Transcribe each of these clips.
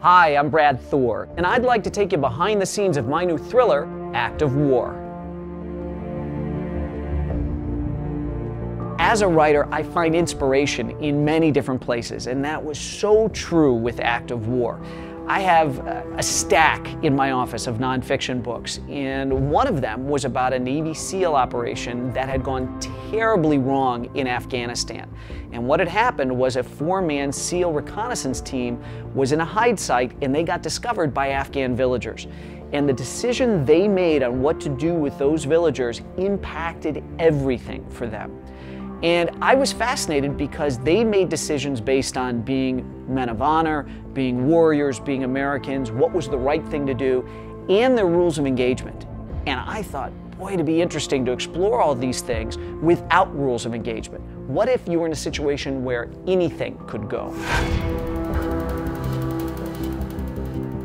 Hi, I'm Brad Thor, and I'd like to take you behind the scenes of my new thriller, Act of War. As a writer, I find inspiration in many different places, and that was so true with Act of War. I have a stack in my office of nonfiction books, and one of them was about a Navy SEAL operation that had gone terribly wrong in Afghanistan. And what had happened was a 4-man SEAL reconnaissance team was in a hide site, and they got discovered by Afghan villagers. And the decision they made on what to do with those villagers impacted everything for them. And I was fascinated because they made decisions based on being men of honor, being warriors, being Americans, what was the right thing to do, and their rules of engagement. And I thought, boy, it'd be interesting to explore all these things without rules of engagement. What if you were in a situation where anything could go?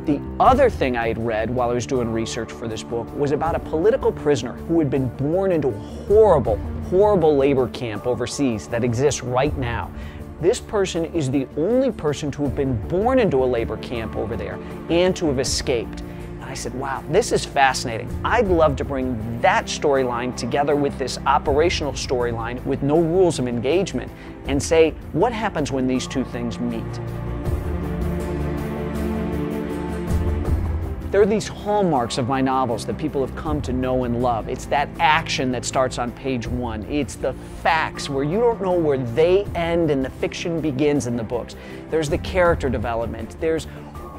The other thing I had read while I was doing research for this book was about a political prisoner who had been born into a horrible labor camp overseas that exists right now. This person is the only person to have been born into a labor camp over there and to have escaped. And I said, wow, this is fascinating. I'd love to bring that storyline together with this operational storyline with no rules of engagement and say, what happens when these two things meet? There are these hallmarks of my novels that people have come to know and love. It's that action that starts on page 1. It's the facts where you don't know where they end and the fiction begins in the books. There's the character development. There's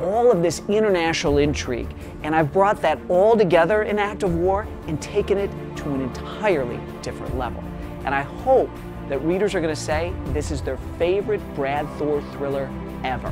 all of this international intrigue. And I've brought that all together in Act of War and taken it to an entirely different level. And I hope that readers are going to say this is their favorite Brad Thor thriller ever.